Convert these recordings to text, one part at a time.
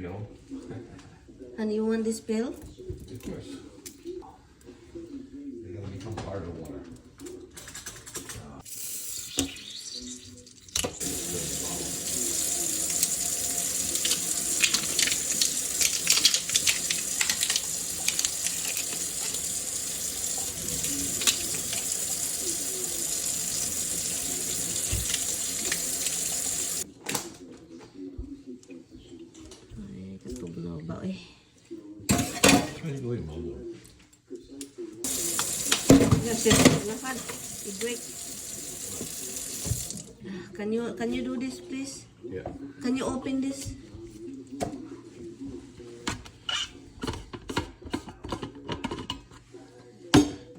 pill. And you want this pill? Of course. They're gonna become part of the water. Ay, katugnaw ba eh. Try to go in Mongo. That's it. Lapan. I-break. Can you do this please? Yeah. Can you open this?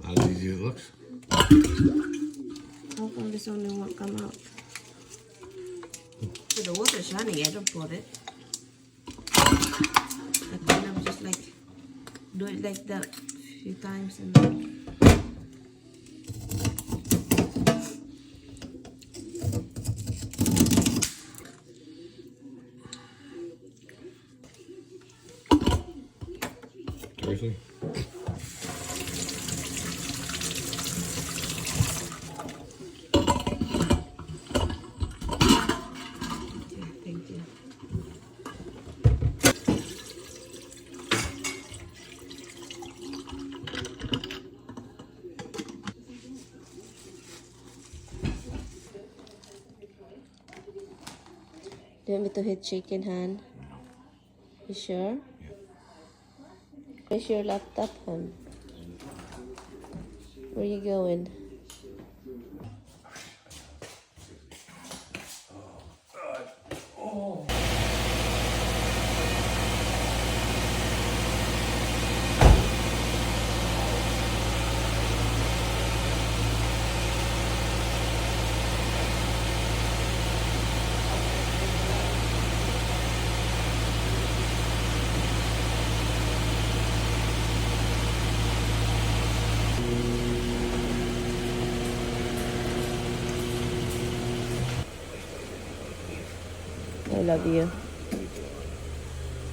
Not as easy as it looks. How come this only won't come out? So the water is running, I don't pour it. I kind of just like do it like that a few times and then Seriously? thank you. Do you want me to hit chicken hand? You sure? Where's your laptop, hon? Where you going? I love you.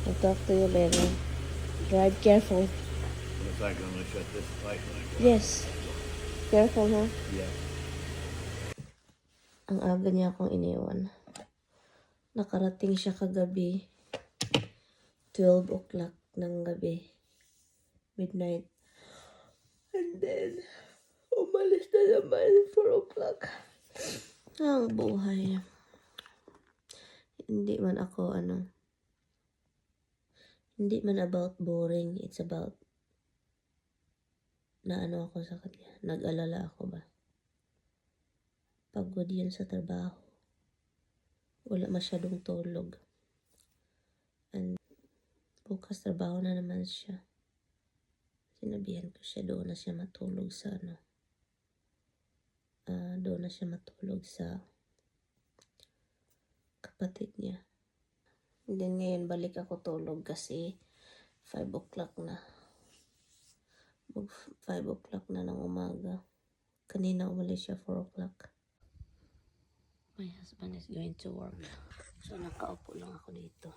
I'll talk to you later. Drive careful. In a second, I'm gonna shut this light when I go. Yes. Careful, ha? Yeah. Ang aga niya akong iniwan. Nakarating siya kagabi. 12 o'clock ng gabi. Midnight. And then, umalis na naman 4 o'clock. Ang buhay. Hindi man ako, hindi man about boring. It's about na ako sa kanya. Nag-alala ako ba? Pagod yun sa trabaho. Wala masyadong tulog. And bukas trabaho na naman siya. Sinabihan ko siya doon na siya matulog sa doon na siya matulog sa kapatid niya. And then ngayon balik ako tulog kasi 5 o'clock na. 5 o'clock na ng umaga. Kanina umalis siya 4 o'clock. My husband is going to work. So nakaupo lang ako dito.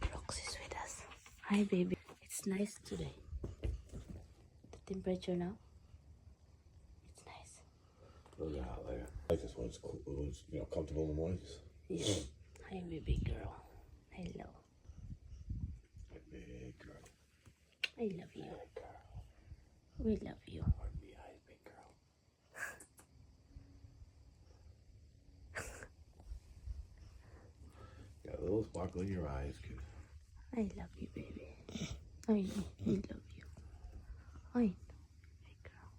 Brooks is with us. Hi baby. It's nice today. The temperature now? It's nice. It'll get hot later. I like this one. It's cool. It's, comfortable in the mornings. Yeah. Hi baby girl. Hello. My big girl. I love you. Big girl. We love you. Big eyes, big girl. Got a little sparkle in your eyes, kid. I love you baby. I love you. I know. Big girl.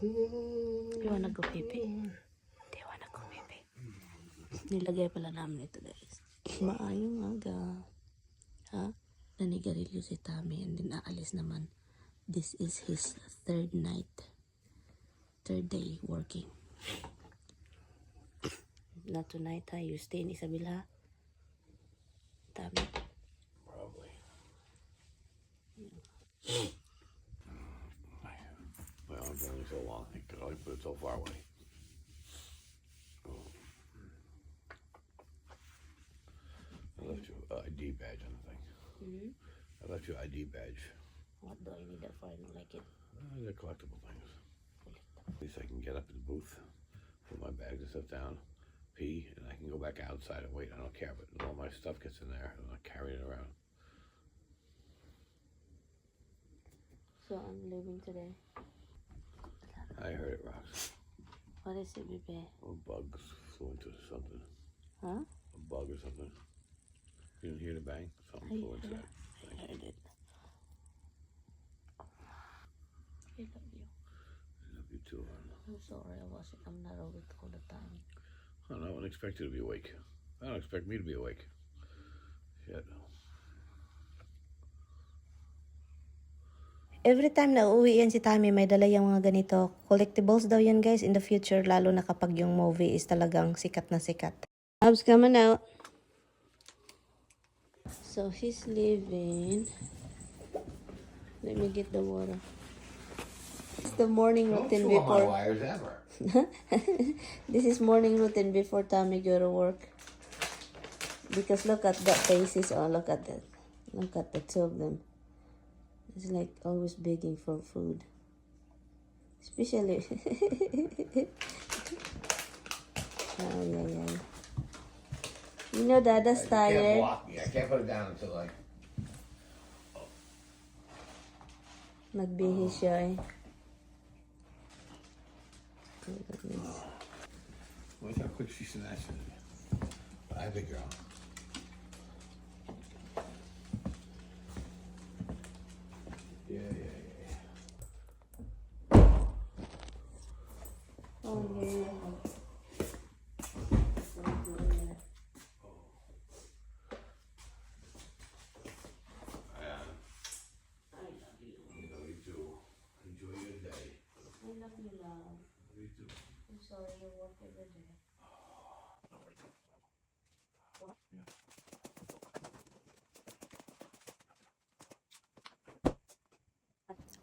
You wanna go pipi? Do you wanna go pipi? Nilagay pala namin ito guys. Maayong aga. Ha? Nanigarilyo si Tommy and then aalis naman. This is his third day working. Not tonight ha, you stay in Isabel ha? Tommy? Probably. Well, it's only so long. I can only put it so far away. Hmm? I left your ID badge. What do I need that for? I don't like it. They're collectible things. At least I can get up to the booth, put my bags and stuff down, pee, and I can go back outside and wait. I don't care, but all my stuff gets in there. I'm not carrying it around. So I'm leaving today. I heard it, Rox. What is it, baby? Bugs flew into something. Huh? A bug or something. You didn't hear the bang? Something flew into that. I heard it. I love you. I love you too, hon. I'm sorry I'm not awake all the time. I don't expect you to be awake. I don't expect me to be awake. Shit. Every time na uuwi yan si Tami, may dala yung mga ganito. Collectibles daw yan guys in the future, lalo na kapag yung movie is talagang sikat na sikat. Bob's coming out. So he's leaving. Let me get the water. It's the morning routine before. wires ever. This is morning routine before Tommy go to work. Because look at that faces. Oh, look at that. Look at the two of them. It's like always begging for food. Especially. Oh, yeah. You know, Dada's tired. I can't put it down until like. Nagbihis siya eh. Oh, goodness. Watch how quick she snatches it. I big girl. Yeah. Oh, yeah. You too. Enjoy your day. I love you, love. You too. I'm sorry you work every day.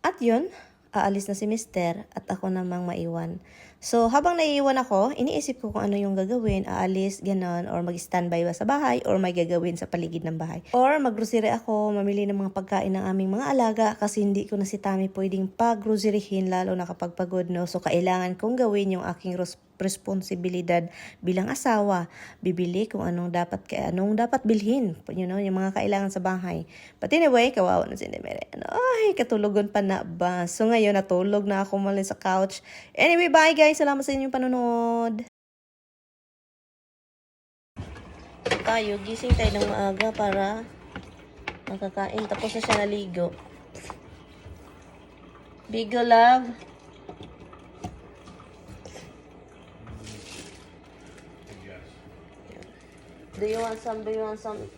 At yun, aalis na si Mister at ako namang maiwan. So, habang naiiwan ako, iniisip ko kung ano yung gagawin, aalis, ganon, or mag-standby ba sa bahay, or may gagawin sa paligid ng bahay. Or mag-grocery ako, mamili ng mga pagkain ng aming mga alaga, kasi hindi ko na si Tami pwedeng pag-groceryhin, lalo na kapag pagod, no? So, kailangan kong gawin yung aking responsibilidad bilang asawa. Bibili kung anong dapat bilhin, you know, yung mga kailangan sa bahay. But anyway, kawawa na si Nemere. Ay, katulogon pa na ba? So ngayon, natulog na ako mali sa couch. Anyway, bye guys. Salamat sa inyong panonood. Tayo, gising tayo ng maaga para makakain. Tapos na siya naligo. Bigo, love. Do you want some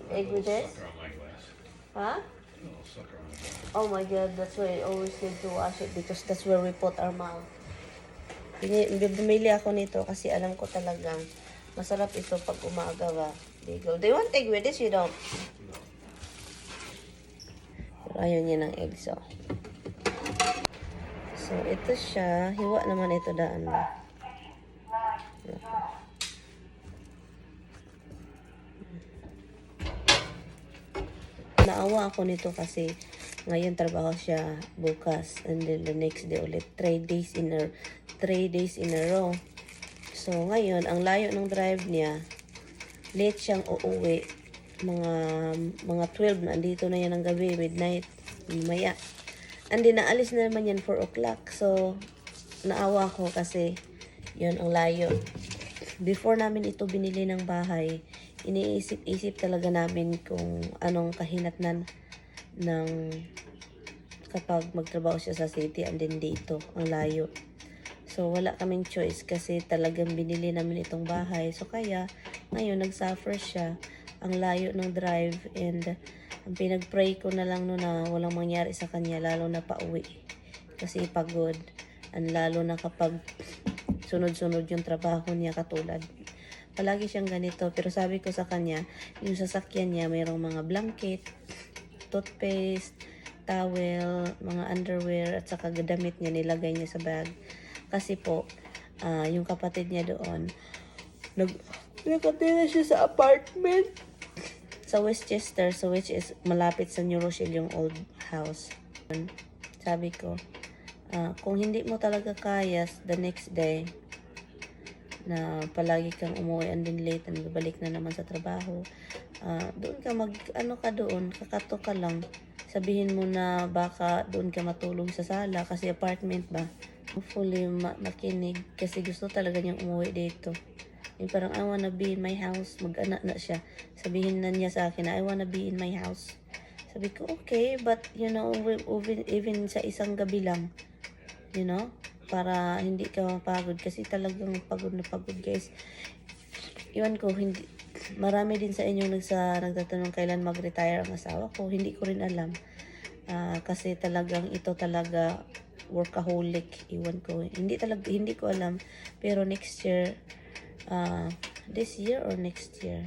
egg with this? Sucker on my glass. Huh? Little sucker on my glass. Oh my God, that's why I always need to wash it because that's where we put our mouth. Bumili ako nito kasi alam ko talagang masarap ito pag umaga ba. Bigo. Do you want egg with this? You don't? Pero ayaw niya ng egg, so. So, ito siya. Hiwa naman ito daan ba. Naawa ako nito kasi ngayon trabaho siya bukas and then the next day ulit 3 days in a row. So ngayon ang layo ng drive niya, late siyang uuwi, mga 12 na andito na yan ng gabi, midnight, mamaya. And then naalis na naman yan 4 o'clock. So naawa ko kasi yun ang layo. Before namin ito binili ng bahay, iniisip-isip talaga namin kung anong kahinatnan ng kapag magtrabaho siya sa city and then dito, ang layo. So, wala kaming choice kasi talagang binili namin itong bahay. So, kaya ngayon nagsuffer siya, ang layo ng drive, and ang pinag-pray ko na lang no na walang mangyari sa kanya, lalo na pauwi. Kasi pagod, and lalo na kapag sunod-sunod yung trabaho niya katulad. Palagi siyang ganito. Pero sabi ko sa kanya, yung sasakyan niya, mayroong mga blanket, toothpaste, towel, mga underwear, at saka damit niya, nilagay niya sa bag. Kasi po, yung kapatid niya doon, nagkatira siya sa apartment. sa Westchester, so which is malapit sa New Rochelle yung old house. Sabi ko, kung hindi mo talaga kaya the next day na palagi kang umuwi and then late and babalik na naman sa trabaho, doon ka kakato ka lang. Sabihin mo na baka doon ka matulog sa sala kasi apartment ba. Hopefully makinig kasi gusto talaga niyang umuwi dito. Yung parang I wanna be in my house, mag-anak na siya. Sabihin na niya sa akin na I wanna be in my house. Sabi ko, okay, but you know, even sa isang gabi lang, you know, para hindi ka mapagod kasi talagang pagod na pagod, guys. Iwan ko, marami din sa inyo nagtatanong kailan mag-retire ang asawa ko. Hindi ko rin alam. Kasi ito talaga workaholic. Iwan ko. Hindi ko alam. Pero next year, this year or next year?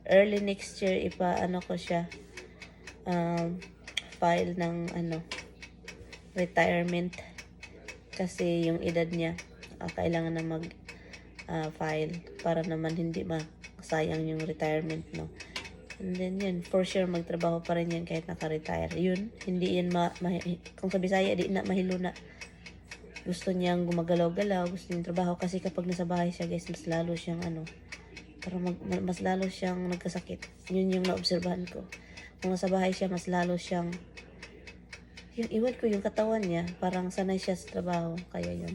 Early next year, ko siya, file ng retirement. Kasi yung edad niya, kailangan na file para naman hindi masayang yung retirement, no? And then yun, for sure magtrabaho pa rin yan kahit naka-retire. Yun, hindi yan kung sa Bisaya, di na mahilo na. Gusto niyang gumagalaw-galaw, gusto niyang trabaho kasi kapag nasa bahay siya, guys, mas lalo siyang mas lalo siyang nagkasakit. Yun yung naobserbahan ko. Kung nasa bahay siya, mas lalo siyang iwan ko yung katawan niya, parang sanay siya sa trabaho, kaya yun.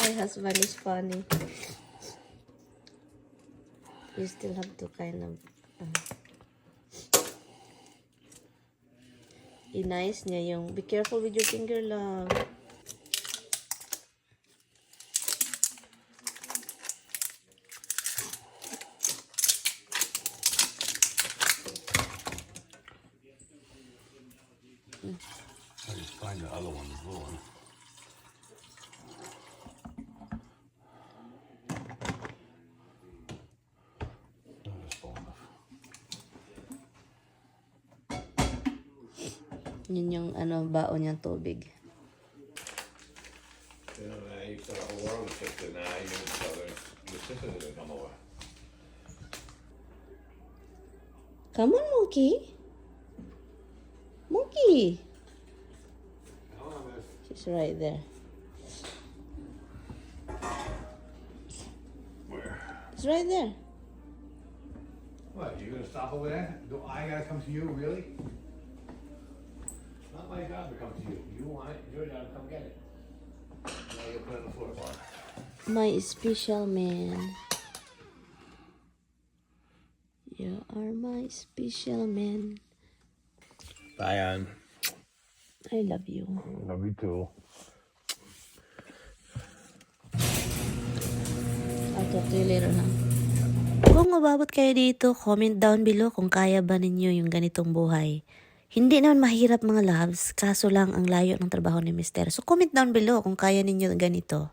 My husband is funny. You still have to kind of i-nice niya yung be careful with your finger, love. I just find the other one, the blue one. Yun yung baon niyang tubig. You know, I used to have a world sister, now I use your sister doesn't come over. Come on, monkey. Monkey. She's right there. Where? It's right there. What, you gonna stop over there? Do I gotta come to you, really? Not my job to come to you. You want it, your job to come get it. Now you put it on the floor for it. My special man. You are my special man. Bye, Ann. I love you. Love you too. I'll talk to you later, ha? Kung mababot kayo dito, comment down below kung kaya ba ninyo yung ganitong buhay. Hindi naman mahirap, mga loves, kaso lang ang layo ng trabaho ni Mister. So comment down below kung kaya ninyo ganito.